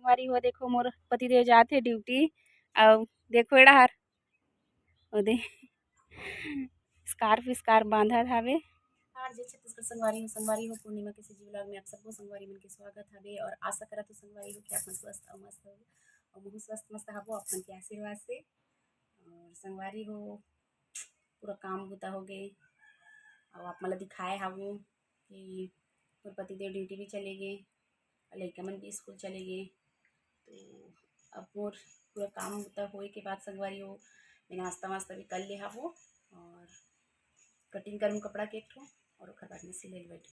हमारी हो देखो मोर पतिदेव जाते ड्यूटी और देखो एड़ा हर ओदे स्कार्फ बांधा हवे। और जय छत्तीसगढ़ संगवारी हो पूर्णिमा के जी ब्लॉग में आप सबको संगवारी मन के स्वागत हवे और आशा करत हो संगवारी हो कि आप स्वस्थ और मस्त हो और बहुत स्वस्थ मस्त हबो अपन के आशीर्वाद से। और संगवारी हो पूरा काम बुता हो गए और आप मतलब दिखाए हवो कि मोर पतिदेव ड्यूटी भी चले गए और लड़का मन भी स्कूल चले गए। तो अब मोर पूरा काम बुता होए के बाद संगवारी हो मैं नाश्ता वास्ता भी कर ले हवो और कटिंग करूँ कपड़ा के एक ठो और ओकर बाद में सिले बैठ।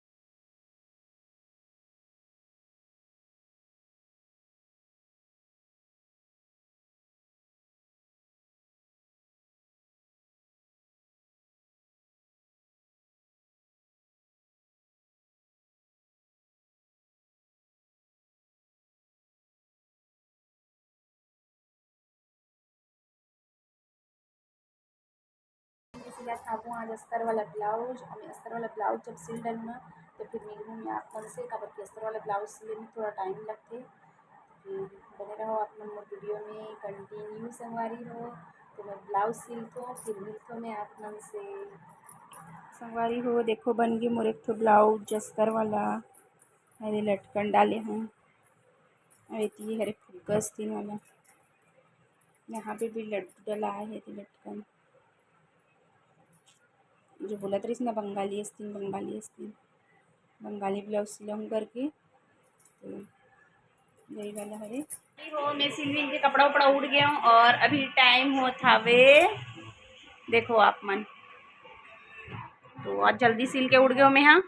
सिला थापू आज अस्तर वाला ब्लाउज और मैं अस्तर वाला ब्लाउज जब सिल डालूँ ना तो फिर मिलूँ मैं आप मन से काबर कि अस्तर वाला ब्लाउज सिले में थोड़ा टाइम लगते। फिर बने रहो आप मन मोर वीडियो में कंटिन्यू संगवारी हो। तो मैं ब्लाउज सिलतो फिर मिलतो मैं आप मन से। संगवारी हो देखो बन गई मोर एक ठो ब्लाउज अस्तर वाला। अरे लटकन डाले हूँ अरे हरे फुग्गस तीन वाला यहाँ पे भी लड्डू डला है तो लटकन जो बोला था ना बंगाली ब्लाउज सिलाऊँ करके तो यही वाला हरे हो। मैं सिल के कपड़ा उपड़ा उड़ गया हूँ और अभी टाइम हो था वे देखो आप मन तो आज जल्दी सिल के उड़ गया मैं। यहाँ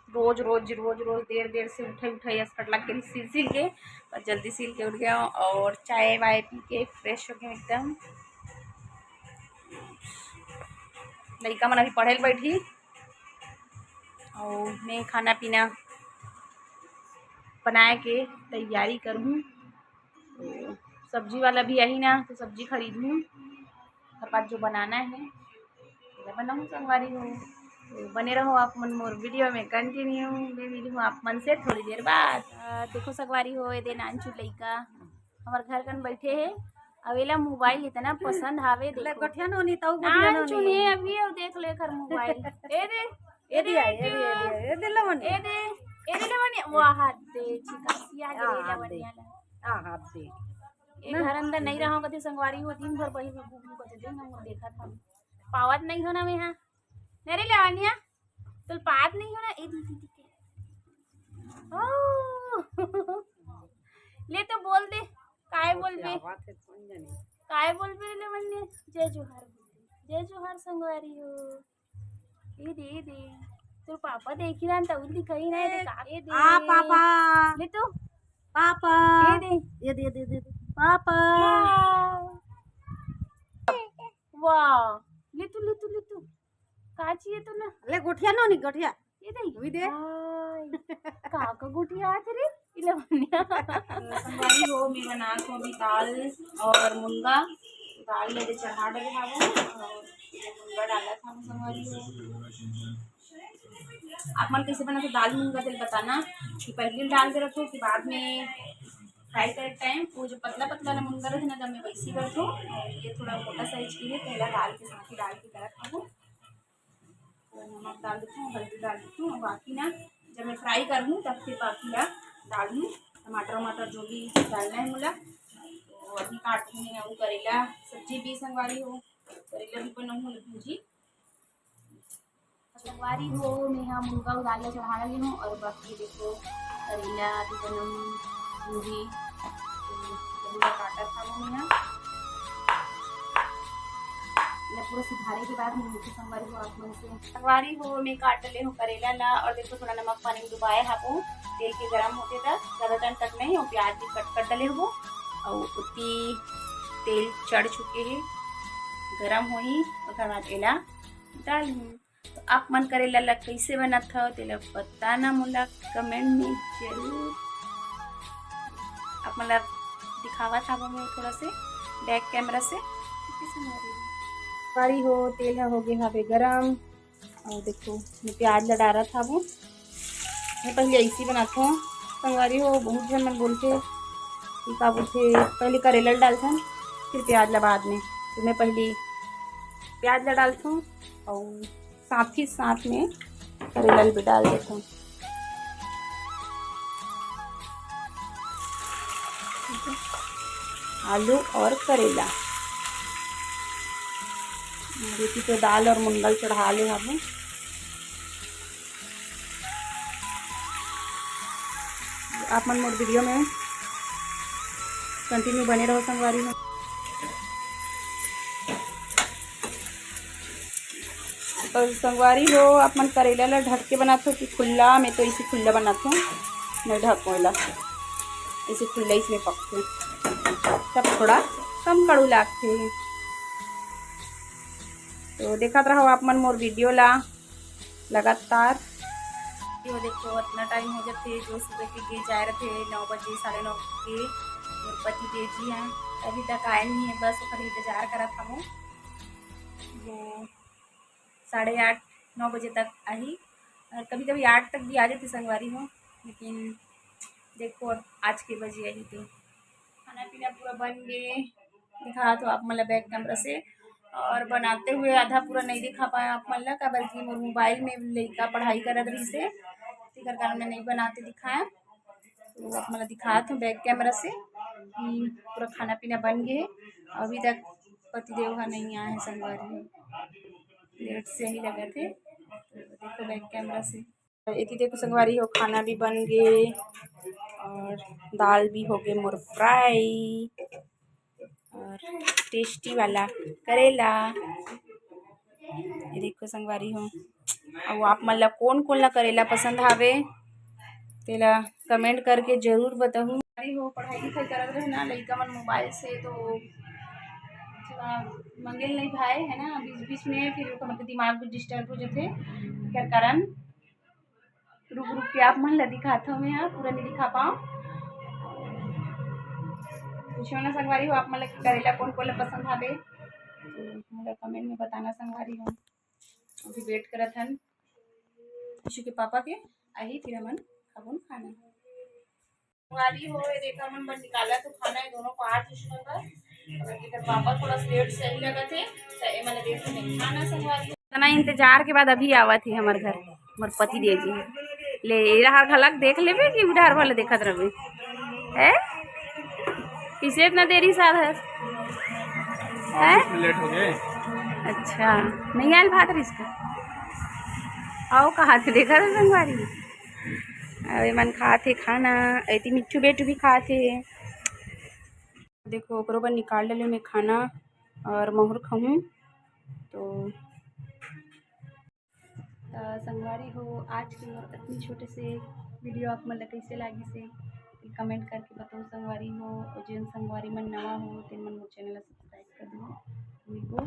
रोज देर से उठाई अस्कट लग के सिल के और जल्दी सिल के उठ गया हूँ और चाय वाय पी के फ्रेश हो गया एकदम। लड़का मन अभी पढ़े बैठी और मैं खाना पीना बनाए के तैयारी करूँ। तो सब्जी वाला भी यही ना तो सब्जी खरीदूँ हर बात जो बनाना है बनाऊँ संगवारी हो। तो बने रहो आप मन मोर वीडियो में कंटिन्यू। मैं मिली हूँ आप मन से थोड़ी देर बाद। देखो संगवारी हो ये नानचू लइका हमार घर कन बैठे है अवेला मोबाइल इतना पसंद हावे देखो गठिया नोनी ताऊ गठिया नोनी अभी और देख ले कर मोबाइल ए दे लवन ए दे लवन वाह हाथ दे चिकासिया गिरे लवनिया हाथ दे ए घर अंदर नहीं रहो कथे संगवारी हो दिन भर बही घूम कथे दिन हम देखा था पावत नहीं हो ना मैं यहाँ मेरे लवनिया तो पात नहीं हो ना ए दीदी ले तो बोल दे काय बोलबे ले जय जोहार संगवारी हो ए दे तो पापा देखी ना तो दिखाई ना दे का ए दे आ पापा ले तो पापा ए दे पापा वाह ले तू का चाहिए तो ना ले गुठिया नो नी गुठिया ये दे का गुठिया आत रे इलवनिया संगवारी हो मैं बना को अभी दाल और मुनगा दाल ले चढ़ा डले हावो और मुनगा डाला था संगवारी हो। आप मन कैसे बना तो दाल मुनगा तेल बताना कि पहले डाल के रखो कि बाद में फ्राई करे टाइम वो जो पतला वाला मुनगा रहता ना तब मैं वैसी कर दो और ये थोड़ा मोटा साइज की है पहला दाल के साथ ही डाल के कर खाओ। नमक डाल देती हूँ हल्दी डाल देती हूँ बाकी ना जब मैं फ्राई कर लूँ तब फिर बाकी ना डाल दूँ टमाटर जो भी डालना है मुला। तो अभी काट रही है वो करेला सब्जी भी संगवारी हो करेला भी बनाऊँ भूजी संगवारी हो मैं यहाँ मुनगा उदाल चढ़ा रही हूँ और बाकी देखो करेला भी बनाऊँ भूजी काटा था वो मैं पूरा सुधारे के बाद मुझे संगवारी हो आप मन से संगवारी हो मैं काट ले हूँ करेला ला और देखो थोड़ा नमक पानी में डुबाए हापो तेल के गरम होते तक ज़्यादा टाइम तक नहीं और प्याज भी कट डले हो और उतनी तेल चढ़ चुके हैं गरम हो ही और बाद एला डाल हूँ। तो आप मन करेला ला कैसे बना था तेला बताना मुला कमेंट में जरूर। आप मतलब दिखावा था मैं थोड़ा से बैक कैमरा से संगवारी हो तेल हो गया हवे गरम और देखो मैं प्याज लड़ा रहा था वो मैं पहले ऐसे बनाता हूँ संगवारी हो बहुत जन मन बोलते कि का बोलते पहले करेला डालथन फिर प्याज ला बाद में, तो मैं पहले प्याज ला डालथूँ और साथ ही साथ में करेला भी डाल देता हूँ। आलू और करेला रेती तो दाल और मुंगल चढ़ा ले हम। आप मन मोर वीडियो में कंटिन्यू बने रहो संगवारी में। और संगवारी हो आप मन करेला ला ढक के बनाते हो कि खुला? मैं तो इसे खुला बनाती हूँ, मैं ढकोला इसे खुला इसमें पकते तब थोड़ा कम कड़ू लागते। तो देखत रहो आप मन मोर वीडियो ला लगातार। देखो इतना टाइम हो जाते जो सुबह के जाए रहे 9 बजे 9:30 के मोर पति देव जी हैं अभी तक आए नहीं है, बस ओकर इंतजार करा था वो 8:30-9 बजे तक आई और कभी कभी 8 तक भी आ जाती संगवारी हो, लेकिन देखो आज के बजे आई। तो खाना पीना पूरा बन गए दिखा तो आप मतलब बैक कैमरा से, और बनाते हुए आधा पूरा नहीं दिखा पाया आप मतलब का, बल्कि मोबाइल में लड़का पढ़ाई कर रही से इसी कारण में नहीं बनाते दिखाया। तो आप मतलब दिखा तो बैक कैमरा से पूरा खाना पीना बन गए, अभी तक पतिदेव का नहीं आया है संगवारी, लेट से ही लगे थे। तो देखो बैक कैमरा से इतनी देखो संगवारी हो खाना भी बन गए और दाल भी हो गए मोर फ्राई और टेस्टी वाला करेला। ये देखो संगवारी हो और आप मन ला कौन कौन ला करेला पसंद आवे तेला कमेंट करके जरूर बताऊँ। हो पढ़ाई लिखाई करत रहे ना लड़का मन मोबाइल से, तो मंगेल नहीं भाई है ना बीच बीच में, फिर मतलब दिमाग भी डिस्टर्ब हो जाते क्या कारण। रुक रुक के आप मन ला दिखाता हूँ मैं, यहाँ पूरा नहीं दिखा पाऊँ। पूछो ना संगवारी हो आप मतलब करेला कौन कौन ला पसंद आवे, तो मतलब कमेंट में बताना संगवारी हो। अभी वेट करत हन यीशु के पापा के आई फिर हमन खाबन खाना। संगवारी हो देखा मन बन निकाला तो खाना है दोनों को आज का पापा थोड़ा लेट से ही लगा थे मतलब देख नहीं खाना संगवारी। इतना इंतजार के बाद अभी आवा थी हमारे घर मोर पति देव जी ले रहा खलक देख लेबे कि उधार वाले देखत रहे है किसे इतना देरी साथ है लेट हो गए। अच्छा नहीं आयल भात रिश्ता आओ कहाँ से देखा था संगवारी। अरे मन खाते खाना ऐती मिट्टू बेटू भी खाते। देखो ओकरो पर निकाल ले मैं खाना और मोहर खाऊँ। तो संगवारी हो आज के मोर इतनी छोटे से वीडियो आप मतलब कैसे लगी से कमेंट करके बताओ संगवारी हो, और जिन संगवारी मन नवा हो तेन मन मोर चैनल सब्सक्राइब कर दो।